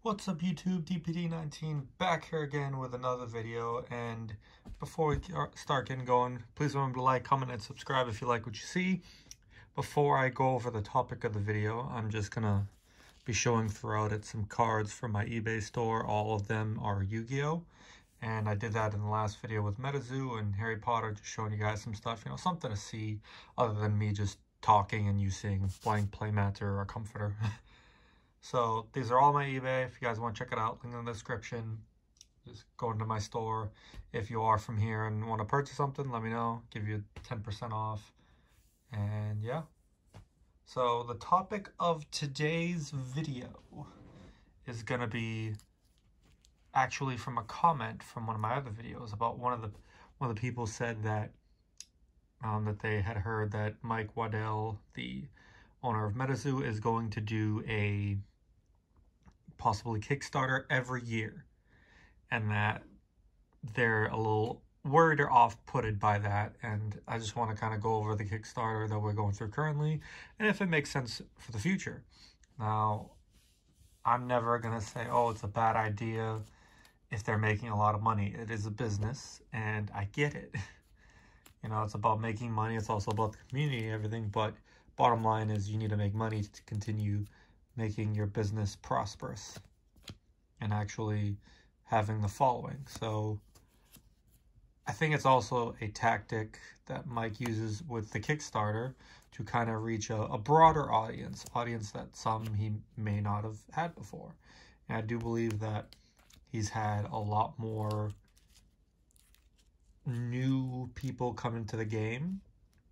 What's up YouTube, DPD19 back here again with another video. And before we start getting going, please remember to like, comment, and subscribe if you like what you see. Before I go over the topic of the video, I'm just gonna be showing throughout it some cards from my eBay store. All of them are Yu-Gi-Oh! And I did that in the last video with MetaZoo and Harry Potter, just showing you guys some stuff, something to see other than me just talking and you seeing blank playmats or a comforter. So these are all my eBay. If you guys want to check it out, link in the description. Just go into my store. If you are from here and want to purchase something, let me know. Give you 10% off. And yeah. So the topic of today's video is going to be actually from a comment from one of my other videos about one of the people said that that they had heard that Mike Waddell, the owner of MetaZoo, is going to do a possibly Kickstarter every year, and that they're a little worried or off-putted by that. And I just want to kind of go over the Kickstarter that we're going through currently and if it makes sense for the future. Now, I'm never going to say, oh, it's a bad idea if they're making a lot of money. It is a business, and I get it. It's about making money. It's also about the community and everything, but bottom line is you need to make money to continue making your business prosperous and actually having the following. So I think it's also a tactic that Mike uses with the Kickstarter to kind of reach a broader audience that some he may not have had before. And I do believe that he's had a lot more new people come into the game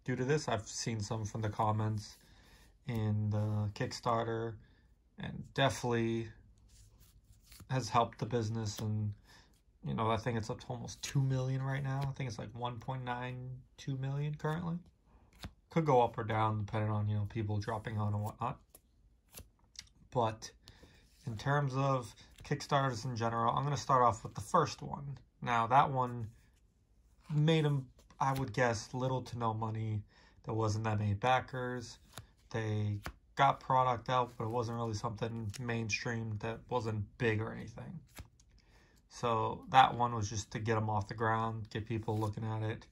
due to this. I've seen some from the comments in the Kickstarter, and definitely has helped the business. And I think it's up to almost 2 million right now. I think it's like 1.92 million currently. Could go up or down depending on people dropping on and whatnot. But in terms of Kickstarters in general, I'm going to start off with the first one. Now that one made him, I would guess, little to no money. There wasn't that many backers. They got product out, but it wasn't really something mainstream that wasn't big or anything. So that one was just to get them off the ground, get people looking at it,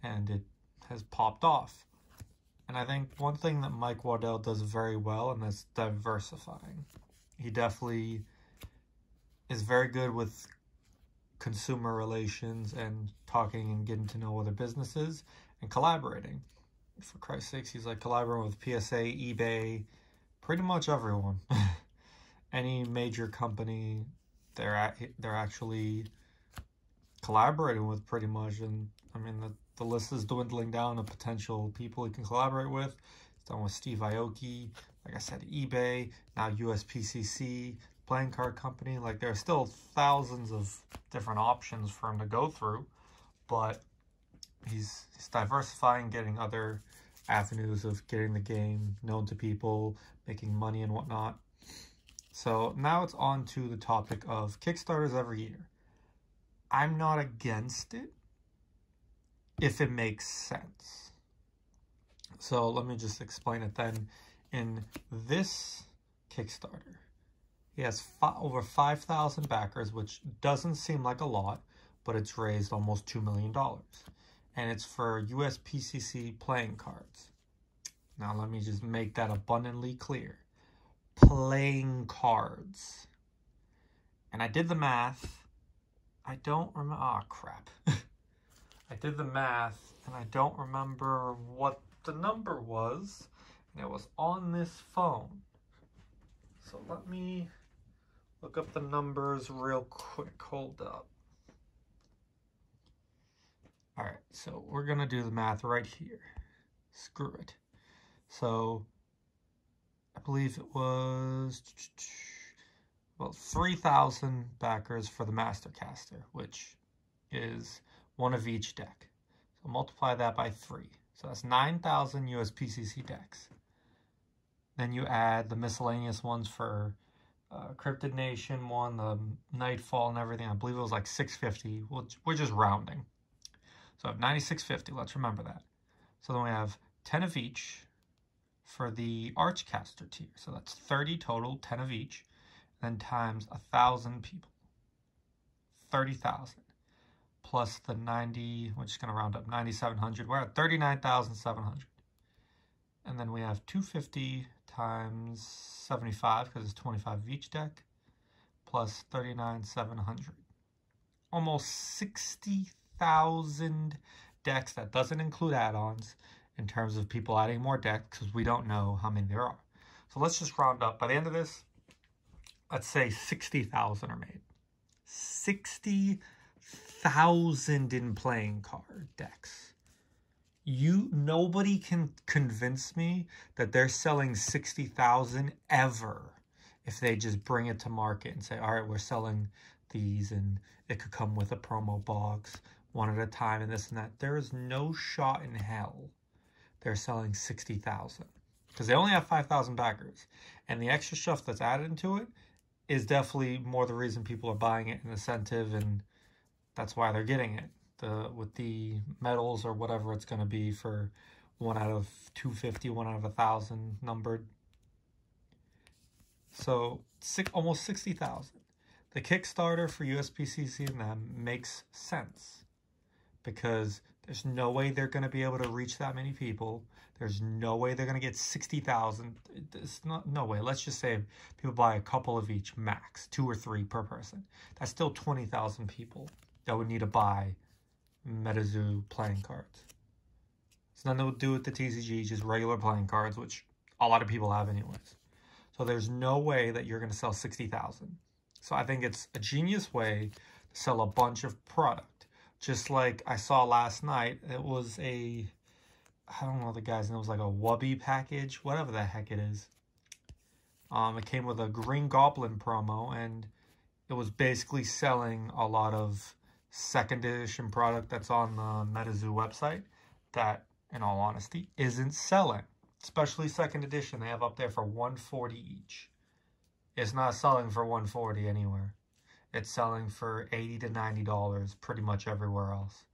and it has popped off. And I think one thing that Mike Waddell does very well, and that's diversifying. He definitely is very good with consumer relations and talking and getting to know other businesses and collaborating. For Christ's sakes, he's like collaborating with PSA, eBay, pretty much everyone. Any major company, they're actually collaborating with pretty much. And I mean, the list is dwindling down of potential people he can collaborate with. It's done with Steve Aoki, like I said, eBay, now USPCC, playing card company. Like, there are still thousands of different options for him to go through, but he's diversifying, getting other avenues of getting the game known to people, making money and whatnot. So now it's on to the topic of Kickstarters every year. I'm not against it if it makes sense. So let me just explain it then. In this Kickstarter, he has over 5,000 backers, which doesn't seem like a lot, but it's raised almost $2 million. And it's for USPCC playing cards. Now, let me just make that abundantly clear. Playing cards. And I did the math. I don't remember. Oh, crap. I did the math, and I don't remember what the number was. And it was on this phone. So let me look up the numbers real quick. Hold up. All right, so we're going to do the math right here. Screw it. So I believe it was about 3,000 backers for the Master Caster, which is one of each deck. So multiply that by 3. So that's 9,000 USPCC decks. Then you add the miscellaneous ones for Cryptid Nation one, the Nightfall and everything. I believe it was like 650. We're just rounding. So I have 9,650. Let's remember that. So then we have 10 of each for the Archcaster tier. So that's 30 total, 10 of each. then times 1,000 people, 30,000, plus the 90, we're just going to round up, 9,700. We're at 39,700. And then we have 250 times 75, because it's 25 of each deck, plus 39,700. Almost 60,000 decks. That doesn't include add-ons in terms of people adding more decks, because we don't know how many there are. So let's just round up. By the end of this, let's say 60,000 are made. 60,000 in playing card decks. Nobody can convince me that they're selling 60,000 ever if they just bring it to market and say, all right, we're selling these and it could come with a promo box one at a time and this and that. There is no shot in hell they're selling 60,000 because they only have 5,000 backers. And the extra stuff that's added into it is definitely more the reason people are buying it, an incentive, and that's why they're getting it. With the medals or whatever it's going to be for 1 out of 250, 1 out of 1,000 numbered. So almost 60,000. The Kickstarter for USPCC and them makes sense because there's no way they're going to be able to reach that many people. There's no way they're going to get 60,000. It's no way. Let's just say people buy a couple of each max, 2 or 3 per person. That's still 20,000 people that would need to buy MetaZoo playing cards. It's nothing to do with the TCG, just regular playing cards, which a lot of people have anyways. So there's no way that you're going to sell 60,000. So I think it's a genius way to sell a bunch of product. Just like I saw last night, it was I don't know the guy's name, it was like a Wubby package, whatever the heck it is. It came with a Green Goblin promo, and it was basically selling a lot of second edition product that's on the MetaZoo website that, in all honesty, isn't selling. Especially second edition, they have up there for $140 each. It's not selling for $140 anywhere. It's selling for $80 to $90 pretty much everywhere else.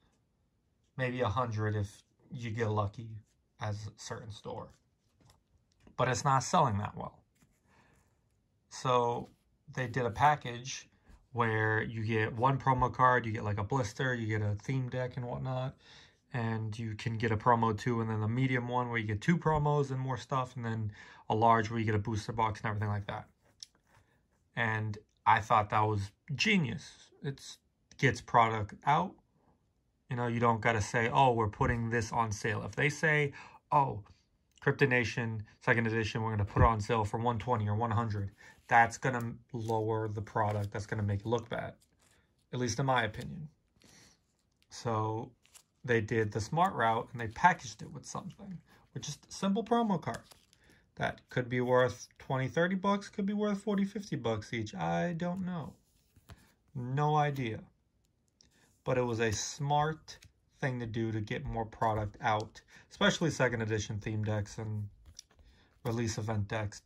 Maybe $100 if you get lucky as a certain store. But it's not selling that well. So they did a package where you get 1 promo card, you get like a blister, you get a theme deck and whatnot, and you can get a promo too, and then the medium one where you get 2 promos and more stuff, and then a large where you get a booster box and everything like that. And I thought that was genius. It gets product out. You know, you don't got to say, oh, we're putting this on sale. If they say, oh, Crypto Nation, second edition, we're going to put it on sale for $120 or $100, that's going to lower the product. That's going to make it look bad, at least in my opinion. So they did the smart route and they packaged it with something, with just a simple promo card that could be worth 20, 30 bucks, could be worth 40, 50 bucks each. I don't know. No idea. But it was a smart thing to do to get more product out, especially second edition theme decks and release event decks.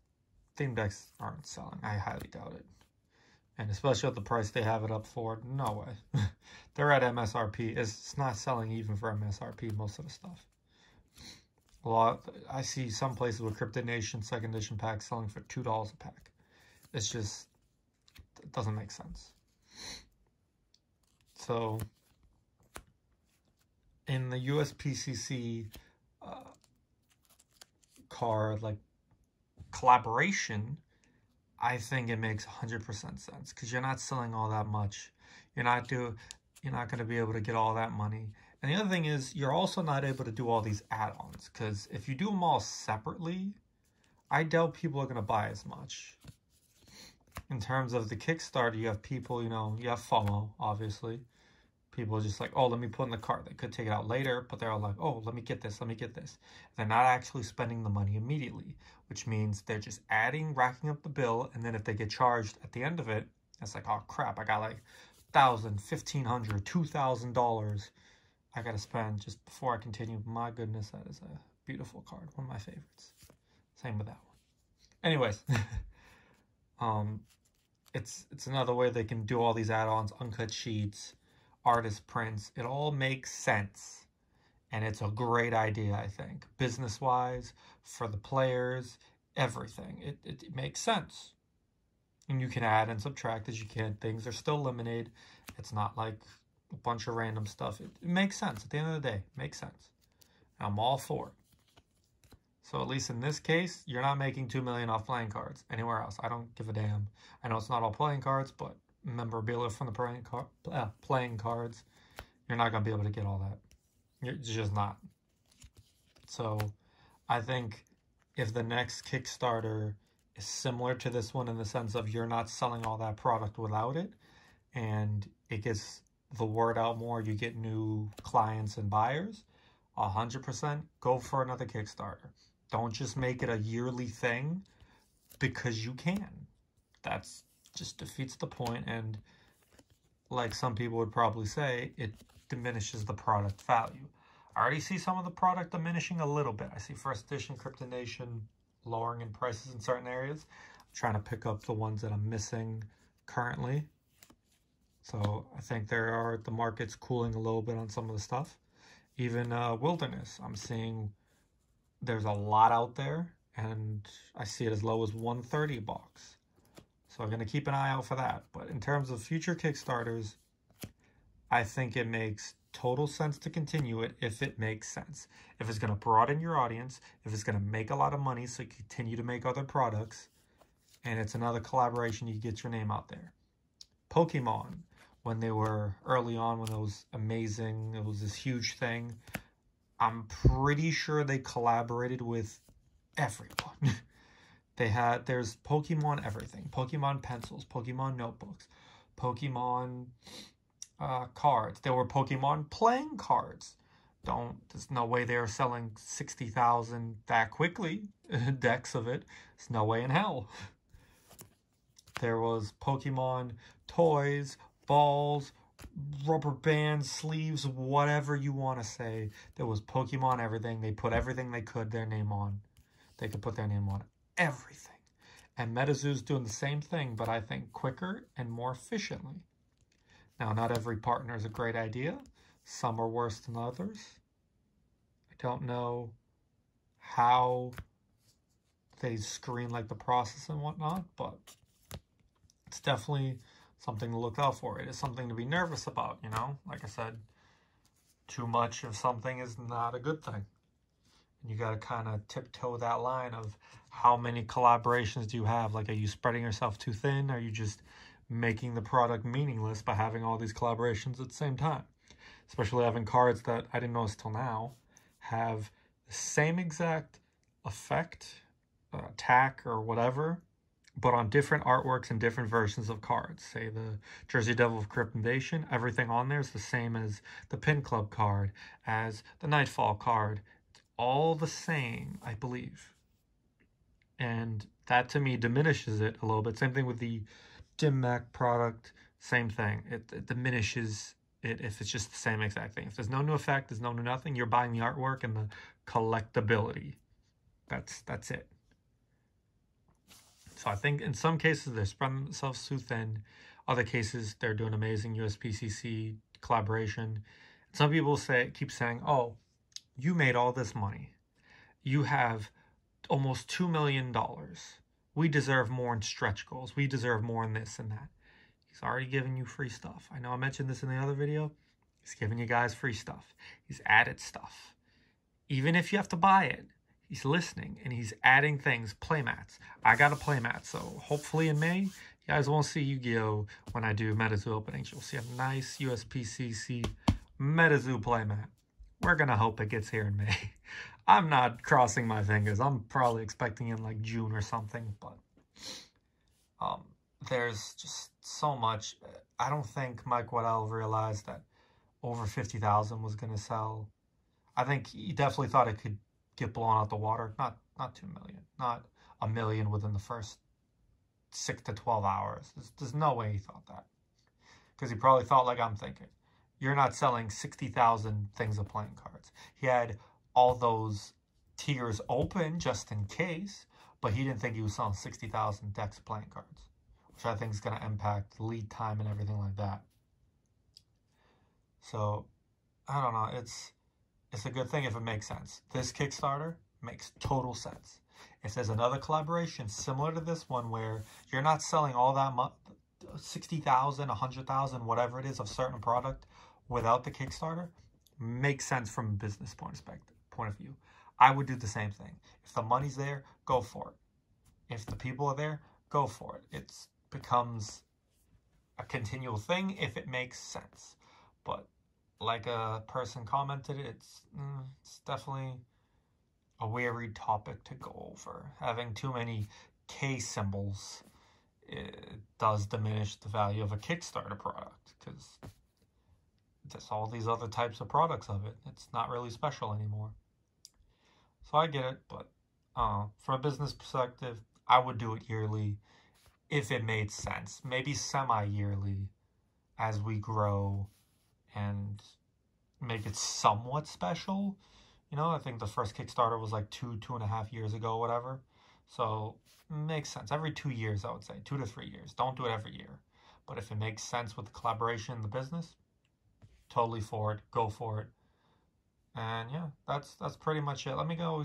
Theme decks aren't selling. I highly doubt it. And especially at the price they have it up for, no way. They're at MSRP. It's not selling even for MSRP, most of the stuff. I see some places with Crypto Nation second edition packs selling for $2 a pack. It's just, it doesn't make sense. So, in the USPCC card, like, collaboration, I think it makes 100% sense because you're not selling all that much. You're not going to be able to get all that money. And the other thing is, you're also not able to do all these add-ons because if you do them all separately, I doubt people are going to buy as much. In terms of the Kickstarter, you have people, you have FOMO, obviously. People are just like, oh, let me put in the cart. They could take it out later, but they're all like, oh, let me get this, let me get this. They're not actually spending the money immediately, which means they're just racking up the bill, and then if they get charged at the end of it, it's like, oh, crap, I got like $1,000, $1,500, $2,000 I got to spend just before I continue. My goodness, that is a beautiful card. One of my favorites. Same with that one. Anyways, it's another way they can do all these add-ons, uncut sheets, artist prints. It all makes sense. And it's a great idea, I think. Business-wise, for the players, everything. It makes sense. And you can add and subtract as you can. Things are still limited. It's not like a bunch of random stuff. It makes sense. At the end of the day, it makes sense. I'm all for it. So at least in this case, you're not making $2 million off playing cards. Anywhere else, I don't give a damn. I know it's not all playing cards, but memorabilia from the playing cards, you're not going to be able to get all that. It's just not. So I think if the next Kickstarter is similar to this one in the sense of you're not selling all that product without it, and it gets the word out more, you get new clients and buyers, 100% go for another Kickstarter. Don't just make it a yearly thing because you can. That's just defeats the point, and like some people would probably say, it diminishes the product value. I already see some of the product diminishing a little bit. I see first edition Crypto Nation lowering in prices in certain areas. I'm trying to pick up the ones that I'm missing currently. So I think the market's cooling a little bit on some of the stuff. Even Wilderness, I'm seeing there's a lot out there, and I see it as low as $130. So I'm going to keep an eye out for that. But in terms of future Kickstarters, I think it makes total sense to continue it if it makes sense. If it's going to broaden your audience, if it's going to make a lot of money so you continue to make other products, and it's another collaboration, you get your name out there. Pokemon, when they were early on, when it was amazing, it was this huge thing. I'm pretty sure they collaborated with everyone. There's Pokemon everything. Pokemon pencils, Pokemon notebooks, Pokemon cards. There were Pokemon playing cards. There's no way they're selling 60,000 that quickly, decks of it. There's no way in hell. There was Pokemon toys, balls, rubber bands, sleeves, whatever you want to say. There was Pokemon everything. They put everything they could their name on. They could put their name on everything. And MetaZoo's doing the same thing, but I think quicker and more efficiently. Now, not every partner is a great idea. Some are worse than others. I don't know how they screen like the process and whatnot, but it's definitely something to look out for. It is something to be nervous about, you know? Like I said, too much of something is not a good thing. And you got to kind of tiptoe that line of how many collaborations do you have? Like, are you spreading yourself too thin? Are you just making the product meaningless by having all these collaborations at the same time? Especially having cards that I didn't notice till now have the same exact effect, attack, or whatever, but on different artworks and different versions of cards. Say the Jersey Devil of Crypt Invasion, everything on there is the same as the Pin Club card, as the Nightfall card. It's all the same, I believe. And that to me diminishes it a little bit. Same thing with the Dim Mak product, same thing. It diminishes it if it's just the same exact thing. If there's no new effect, there's no new nothing, you're buying the artwork and the collectability. That's it. So I think in some cases they're spreading themselves too thin. Other cases they're doing amazing USPCC collaboration. Some people keep saying, "Oh, you made all this money. You have almost $2 million. We deserve more in stretch goals. We deserve more in this and that." He's already giving you free stuff. I know I mentioned this in the other video. He's giving you guys free stuff. He's added stuff. Even if you have to buy it, he's listening and he's adding things, playmats. I got a playmat, so hopefully in May, you guys won't see Yu-Gi-Oh! When I do MetaZoo openings. You'll see a nice USPCC MetaZoo playmat. We're going to hope it gets here in May. I'm not crossing my fingers. I'm probably expecting in like June or something, but there's just so much. I don't think Mike Waddell realized that over 50,000 was going to sell. I think he definitely thought it could get blown out the water. Not 2 million, not a million within the first 6 to 12 hours. There's no way he thought that. Because he probably thought like I'm thinking. You're not selling 60,000 things of playing cards. He had all those tiers open just in case, but he didn't think he was selling 60,000 decks of playing cards, which I think is going to impact lead time and everything like that. So, I don't know. It's a good thing if it makes sense. This Kickstarter makes total sense. If there's another collaboration similar to this one where you're not selling all that much, 60,000, 100,000, whatever it is of certain product without the Kickstarter, makes sense from a business point of view. I would do the same thing. If the money's there, go for it. If the people are there, go for it. It becomes a continual thing if it makes sense. But like a person commented, it's definitely a weary topic to go over. Having too many K symbols, it does diminish the value of a Kickstarter product, because there's all these other types of products of it. It's not really special anymore. So I get it, but from a business perspective, I would do it yearly if it made sense. Maybe semi-yearly as we grow and make it somewhat special. You know, I think the first Kickstarter was like 2.5 years ago, whatever. So makes sense. Every 2 years, I would say. 2 to 3 years. Don't do it every year. But if it makes sense with the collaboration in the business, totally for it. Go for it. And yeah, that's pretty much it. Let me know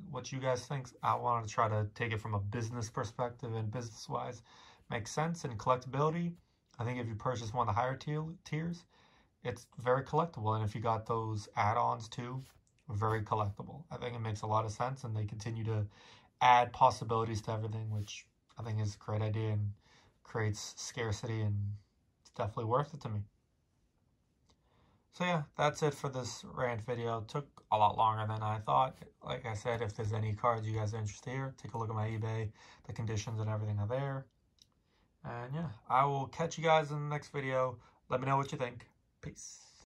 what you guys think. I wanted to try to take it from a business perspective, and business-wise makes sense. And collectability, I think if you purchase one of the higher tiers, it's very collectible. And if you got those add-ons too, very collectible. I think it makes a lot of sense, and they continue to add possibilities to everything, which I think is a great idea and creates scarcity, and it's definitely worth it to me. So yeah, that's it for this rant video. It took a lot longer than I thought. Like I said, if there's any cards you guys are interested in, take a look at my eBay. The conditions and everything are there. And yeah, I will catch you guys in the next video. Let me know what you think. Peace.